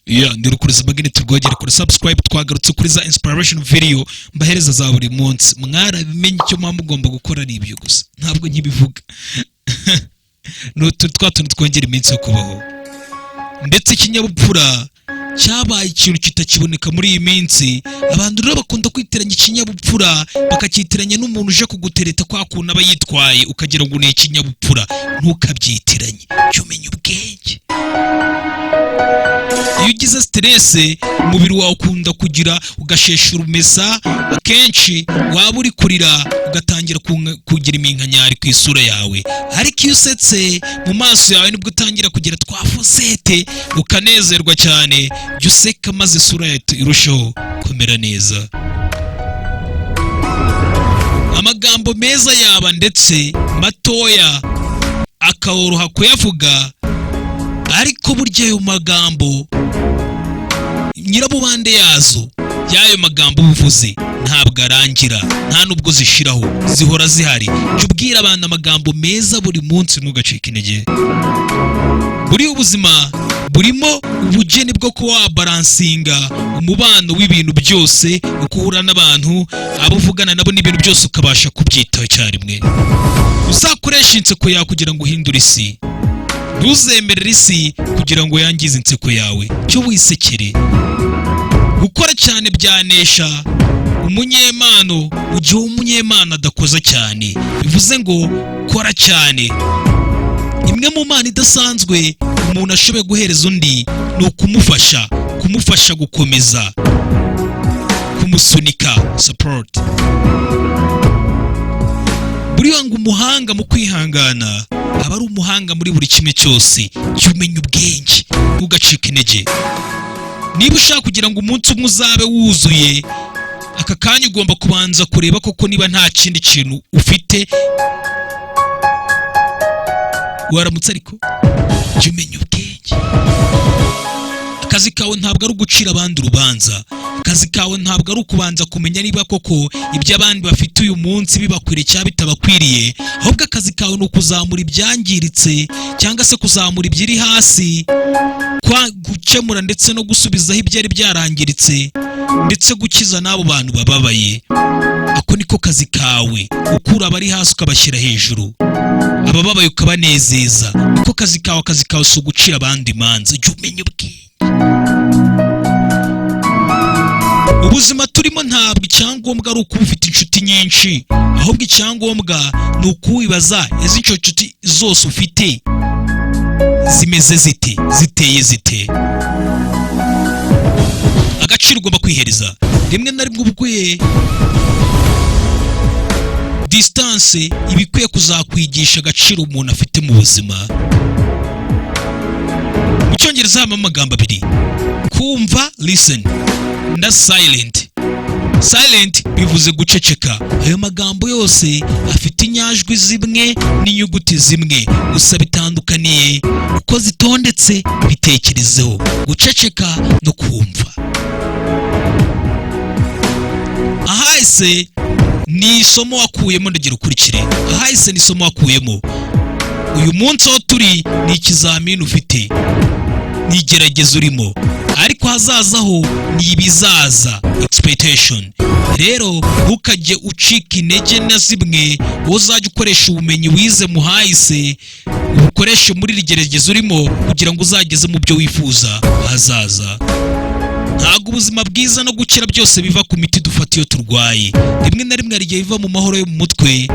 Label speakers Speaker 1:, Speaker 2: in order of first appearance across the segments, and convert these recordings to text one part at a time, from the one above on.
Speaker 1: ndirukuruza magene turwogere kuri subscribe twagarutse kuri za inspiration video mbahereza za buri munsi mwarabimenye icyo mugomba gukora ari ibyo gusa ntabwo nkibivuga no twatunu twongera iminsi yo kubaho ndetse ikinyabupfura cyabaye ikintu kitakiboneka muri iyi minsi abantu rero bakunda kwitiranya ikinyabupfura bakakitiranya n'umuntu uje kugutereta kwa kuntu aba yitwaye ukagira ngo ni ikinyabupfura ntukabyitiranye cyumenye ubwenge iyo ugize stress umubiri wawe ukunda kugira ugashesha urumesa akenshi waba uri kurira ugatangira kugira iminkanyari ku isura yawe ariko iyo usetse mu maso yawe nibwo utangira kugira twafosete ukanezerwa cyane jya useka maze isura yawe irushaho kumera neza. Amagambo meza yaba ndetse matoya akaworoha kuyavuga ariko burya ayo magambo nyirabubande yazo y'ayo magambo uvuze ntabwo arangira nta nubwo zishiraho zihora zihari. Jya ubwira abantu amagambo meza buri munsi ntugacike intege. Buri ubuzima burimo ubugeni bwo kuba wabaransinga umubano w'ibintu byose ukuhura n'abantu abo uvugana nabo n'ibintu byose ukabasha kubyitaho icyarimwe. Uzakoresha inseko yawe kugira ngo uhindure isi, ntuzemerere isi kugira ngo yangize inseko yawe, cyo wisekere. Gukora cyane byanesha umunyemano ugihe umunyemano adakoza cyane, bivuze ngo kora cyane. Imwe mu mana idasanzwe umuntu ashoboye guhereza undi ni ukumufasha gukomeza, kumusunika, support. Buriya ngo umuhanga mu kwihangana aba ari umuhanga muri buri kimwe cyose. Jya umenya ubwenge ntugacike intege. Niba ushaka kugira ngo umunsi umwe uzabe wuzuye, aka kanya ugomba kubanza kureba koko niba nta kindi kintu ufite. Waramutse ariko jya umenya ubwenge. Akazi kawe ntabwo ari ugucira abandi urubanza, akazi kawe ntabwo ari ukubanza kumenya niba koko ibyo abandi bafite uyu munsi bibakwiriye cyangwa bitabakwiriye, ahubwo akazi kawe ni ukuzamura ibyangiritse cyangwa se kuzamura ibyiri hasi, gukemura ndetse no gusubizaho ibyari byarangiritse ndetse gukiza n'abo bantu bababaye. Ako niko kazi kawe, ukura abari hasi ukabashyira hejuru, abababaye ukabanezeza. Niko kazi kawe. Akazi kawe si ugucira abandi imanza. Jya umenya ubwenge. Ubuzima turimo ntabwo icyangombwa ari ukuba ufite inshuti nyinshi, ahubwo icyangombwa ni ukuwibaza izi inshuti zose ufite zimeze zite, ziteye zite. Agaciro ugomba kwihereza. Rimwe na rimwe ubukwiye distance ibikwiye kuzakwigisha agaciro umuntu afite mu buzima. Mu Cyongereza habamo amagambo abiri: kumva, listen, na silent. Silent bivuze guceceka. Ayo magambo yose afite inyajwi zimwe n'inyuguti zimwe, gusa bitandukaniye uko zitondetse. Bitekerezeho. Guceceka no kumva. Ahahise ni isomo wakuyemo, ndagira ukurikire. Ahahise ni isomo wakuyemo. Uyu munsi aho turi ni ikizamini ufite, ni igerageza urimo, ariko hazazaho ni ibizaza, expectation. Rero ntukajye ucika intege na zimwe, uzajya ukoresha ubumenyi wize mu hahise ubukoreshe muri rigerageza urimo kugira ngo uzageze mu byo wifuza hazaza. Ntabwo ubuzima bwiza no gukira byose biva ku miti dufata iyo turwaye. Rimwe na rimwe hari igihe biva mu mahoro yo mu mutwe,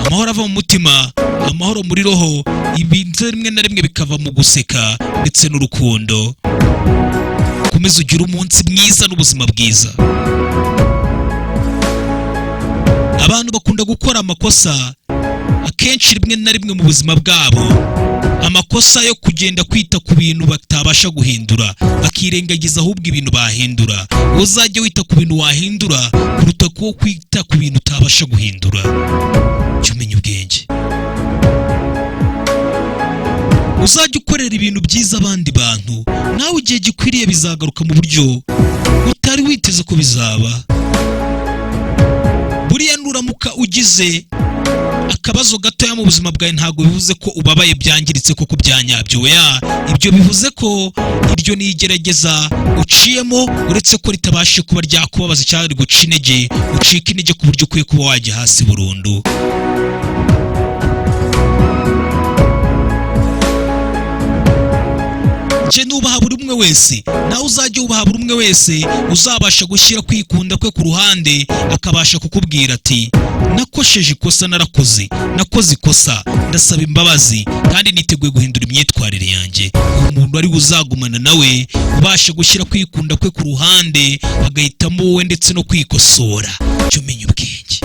Speaker 1: amahoro ava mu mutima, amahoro muri roho. Ibintu rimwe na rimwe bikava mu guseka ndetse n'urukundo. Komeza ugire umunsi mwiza n'ubuzima bwiza. Abantu bakunda gukora amakosa akenshi rimwe na rimwe mu buzima bwabo, amakosa yo kugenda kwita ku bintu batabasha guhindura, bakirengagiza ahubwo ibintu bahindura. Uzajya wita ku bintu wahindura kuruta ko kwita ku bintu utabasha guhindura. Jya umenya ubwenge. Uzajya ukorera ibintu byiza abandi bantu, nawe igihe gikwiriye bizagaruka mu buryo utari witeze ko bizaba. Buriya nuramuka ugize akabazo gatoya mu buzima bwawe ntabwo bivuze ko ubabaye byangiritse koko byanyabyo. Oya, ibyo bivuze ko iryo ni igerageza uciyemo, uretse ko ritabashe kuba ryakubabaza cyangwa riguca intege, ucika intege ku buryo ukwiye kuba wajya hasi burundu. Je nubaha buri umwe wese, nawe uzajya ubaha buri umwe wese uzabasha gushyira kwikunda kwe ku ruhande, akabasha kukubwira ati nakosheje ikosa, nakoze ikosa, ndasaba imbabazi kandi niteguye guhindura imyitwarire yanjye. Umuntu ari uzagumana nawe ubasha gushyira kwikunda kwe ku ruhande, agahitamo wowe ndetse no kwikosora. Cyo menya ubwenge.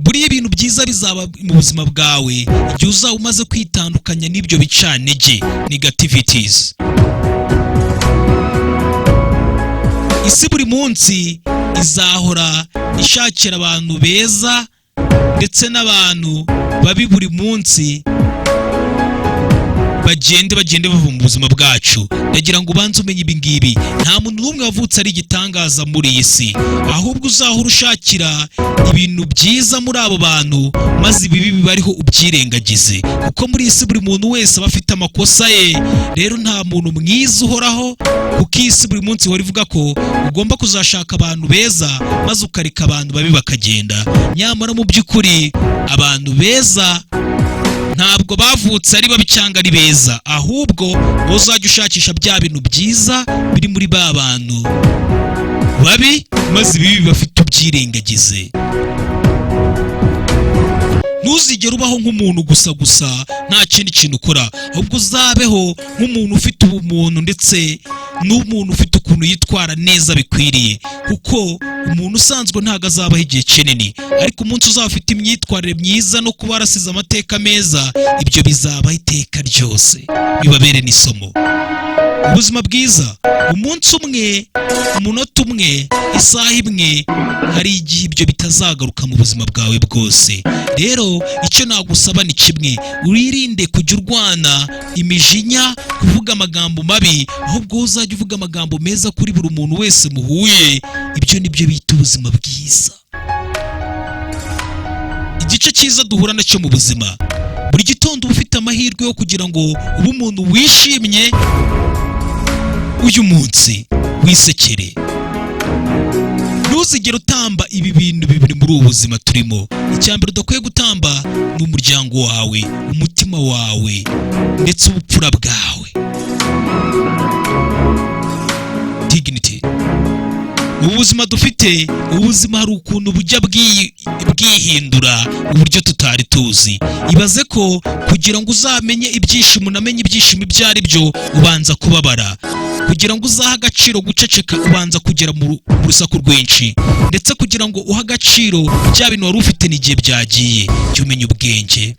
Speaker 1: Buriya ibintu byiza bizaba mu buzima bwawe igihe uzaba umaze kwitandukanya n'ibyo bicantege, negativities. Isi buri munsi izahora ishakira abantu beza ndetse n'abantu babi buri munsi bagende bava mu buzima bwacu. Ndagira ngo ubanze umenye ibi ngibi, nta muntu n'umwe wavutse ari igitangaza muri iyi si, ahubwo uzahora ushakira ibintu byiza muri abo bantu, maze ibibi bibariho ubyirengagize, kuko muri iyi si buri muntu wese aba afite amakosa ye. Rero nta muntu mwiza uhoraho, kuko iyi si buri munsi ihora ivuga ko ugomba kuzashaka abantu beza maze ukareka abantu babi bakagenda. Nyamara mu by'ukuri abantu beza ntabwo bavutse ari babi cyangwa ari beza, ahubwo uzajya ushakisha bya bintu byiza biri muri ba bantu babi, maze ibibi bafite ubyirengagize. Ntuzigere ubaho nk'umuntu gusa nta kindi kintu ukora, ahubwo uzabeho nk'umuntu ufite ubumuntu ndetse n'umuntu ufite ukuntu yitwara neza bikwiriye, kuko umuntu usanzwe ntabwo azabaho igihe kinini, ariko umunsi uzaba ufite imyitwarire myiza no kuba warasize amateka meza, ibyo bizabaho iteka ryose, bibabere n'isomo. Ubuzima bwiza, umunsi umwe, umunota umwe, isaha imwe, hari igihe ibyo bitazagaruka mu buzima bwawe bwose. Rero icyo nagusaba ni kimwe, wirinde kujya urwana imijinya, kuvuga amagambo mabi, ahubwo uzajya uvuga amagambo meza kuri buri muntu wese muhuye. Ibyo nibyo bita ubuzima bwiza. Igice cyiza duhura nacyo mu buzima, buri gitondo uba ufite amahirwe yo kugira ngo ube umuntu wishimye. Uyu munsi wisekere, ntuzigere utamba ibi bintu bibiri muri ubu buzima turimo. Icyambere udakwiye gutamba ni umuryango wawe, umutima wawe ndetse ubupfura bwawe. Dignity. Ubuzima dufite, ubuzima hari ukuntu bujya bwihindura uburyo tutari tuzi. Ibaze ko kugira ngo uzamenye ibyishimo, unamenye ibyishimo ibyo ari byo, ubanza kubabara. Kugira ngo uzahe agaciro guceceka, ubanza kugera mu rusaku rwinshi, ndetse kugira ngo uhe agaciro bya bintu wari ufite n'igihe byagiye. Jya umenya ubwenge.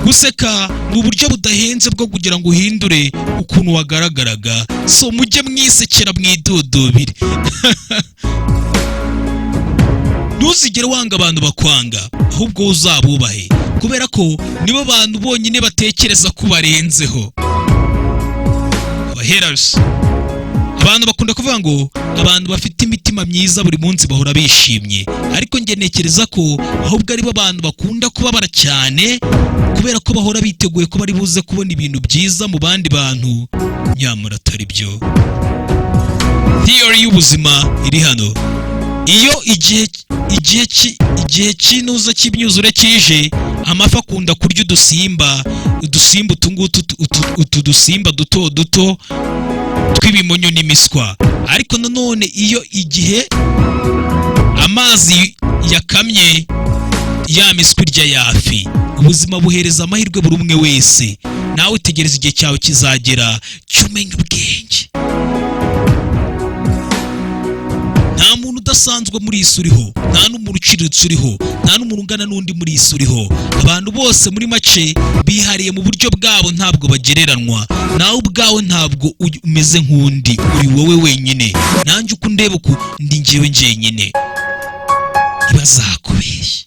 Speaker 1: Guseka ni uburyo budahenze bwo kugira ngo uhindure ukuntu wagaragaraga. So mujye mwisekera, mwidudubire. Ntuzigere wanga abantu bakwanga, ahubwo uzabubahe, kubera ko nibo bantu bonyine batekereza ko barenzeho. Haters. Abantu bakunda kuvuga ngo abantu bafite imitima myiza buri munsi bahora bishimye, ariko njye nekereza ko ahubwo ari bo abantu bakunda kubabara cyane, kubera ko bahora biteguye ko bari buze kubona ibintu byiza mu bandi bantu, nyamara atari byo. Theory y'ubuzima iri hano. Iyo igihe cy'inuza cy'imyuzure kije, amafi akunda kurya udusimba udusimba duto tw'ibimonyo n'imiswa. Ariko nanone iyo igihe amazi yakamye, ya miswa irya yafi. Ubuzima buhereza amahirwe buri umwe wese. Nawe tegereza igihe cyawe kizagera, cyumenya ubwenge. Nta muntu udasanzwe muri iyi si uriho, nta n'umuntu uciriritse uriho, nta n'umuntu ungana n'undi muri iyi si uriho. Abantu bose muri make bihariye mu buryo bwabo, ntabwo bagereranwa. Nawe ubwawe ntabwo umeze nk'undi, uri wowe wenyine. Nanjye uko ndeba uku ndi njyewe njyenyine, ntibazakubeshye.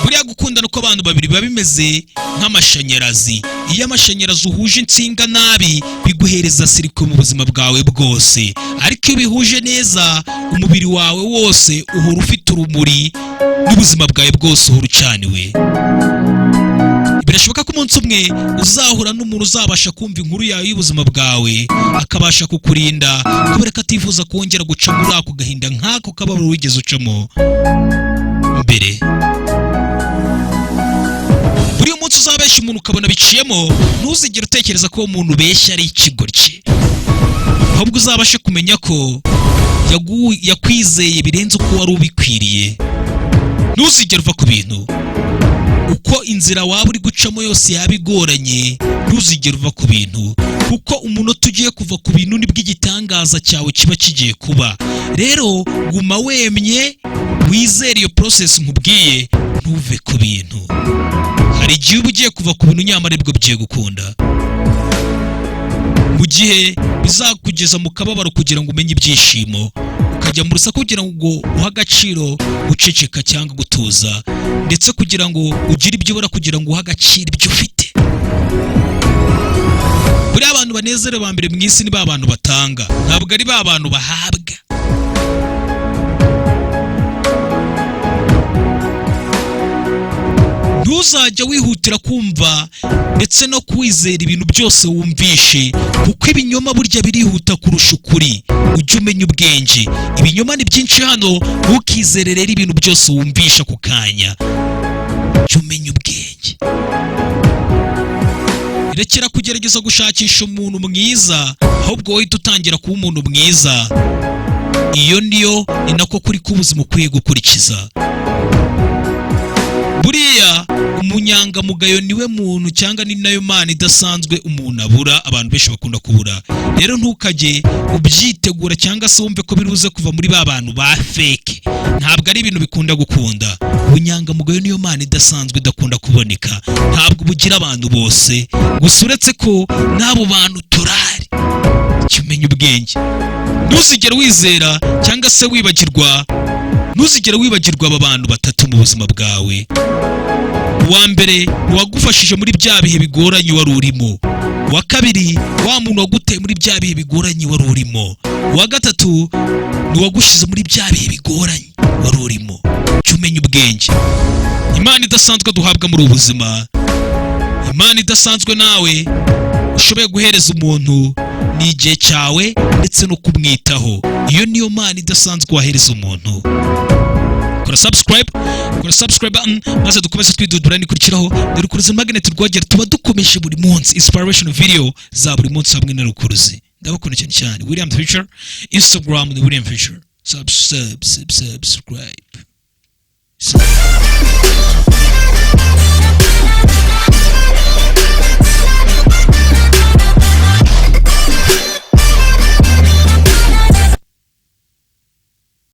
Speaker 1: Buriya gukundana uko abantu babiri biba bimeze nk'amashanyarazi. Iyo amashanyarazi uhuje insinga nabi biguhereza siriko mu buzima bwawe bwose, ariko iyo bihuje neza umubiri wawe wose uhora ufite urumuri n'ubuzima bwawe bwose uhora ucaniwe. Birashoboka ko umunsi umwe uzahura n'umuntu uzabasha kumva inkuru yawe y'ubuzima bwawe akabasha kukurinda kubera ko atifuza kongera guca muri ako gahinda nk'ako kababaro wigeze ucamo mbere. Buri munsi uzabesha umuntu ukabona biciyemo, ntuzigere utekereza ko uwo muntu ubeshya ari ikigoryi, ahubwo uzabashe kumenya ko yakwizeye birenze uko wari ubikwiriye. Ntuzigere uva ku bintu uko inzira waba uri gucamo yose yaba igoranye, ntuzigere uva ku bintu, kuko umunota ugiye kuva ku bintu nibwo igitangaza cyawe kiba kigiye kuba. Rero guma wemye, wizere iyo process nkubwiye, ntuve ku bintu. Hari igihe uba ugiye kuva ku bintu nyamara aribwo bigiye gukunda, mu gihe bizakugeza mu kababaro kugira ngo umenye ibyishimo, ukajya mu rusaku kugira ngo uhe agaciro guceceka cyangwa gutuza, ndetse kugira ngo ugire ibyo ubura kugira ngo uhe agaciro ibyo ufite. Buriya abantu banezerewe ba mbere mu isi ni ba bantu batanga, ntabwo ari ba bantu bahabwa. Ntuzajya wihutira kumva ndetse no kwizera ibintu byose wumvishe, kuko ibinyoma burya birihuta kurusha ukuri. Ujye umenya ubwenge, ibinyoma ni byinshi hano, ntukizere rero ibintu byose wumvisha ku kanya. Ujye umenya ubwenge. Rekera kugerageza gushakisha umuntu mwiza, ahubwo wowe utangira kuba umuntu mwiza. Iyo niyo ni nako kuri k'ubuzima ukwiye gukurikiza. Buriya umunyangamugayo niwe muntu cyangwa ni nayo mana idasanzwe umuntu abura, abantu benshi bakunda kubura. Rero ntukajye ubyitegura cyangwa se wumve ko biruze kuva muri ba bantu ba fake. Ntabwo ari ibintu bikunda gukunda. Ubunyangamugayo niyo mana idasanzwe idakunda kuboneka. Ntabwo bugira abantu bose, gusa uretse ko n'abo bantu turari. Kimenya ubwenge. Ntuzigere wizera cyangwa se wibagirwa. Ntuzigere wibagirwa aba bantu batatu mu buzima bwawe. Uwa mbere wagufashije muri bya bihe bigoranye wari urimo. Uwa kabiri wa muntu waguteye muri bya bihe bigoranye wari urimo. Uwa gatatu ni wagushize muri bya bihe bigoranye wari urimo. Umenya ubwenge. Imana idasanzwe duhabwa muri ubuzima, Imana idasanzwe nawe ushoboye guhereza umuntu ni igihe cyawe ndetse no kumwitaho. Iyo niyo Mana idasanzwe wahereza umuntu. Kora subscribe button maze dukomeze twidudura nikurikiraho. Rukuruzi magnet rwogera tuba dukomeje buri munsi inspirational video za buri munsi hamwe na Rukuruzi. Ndabakunda cyane William Future, Instagram ni William Future. Subscribe.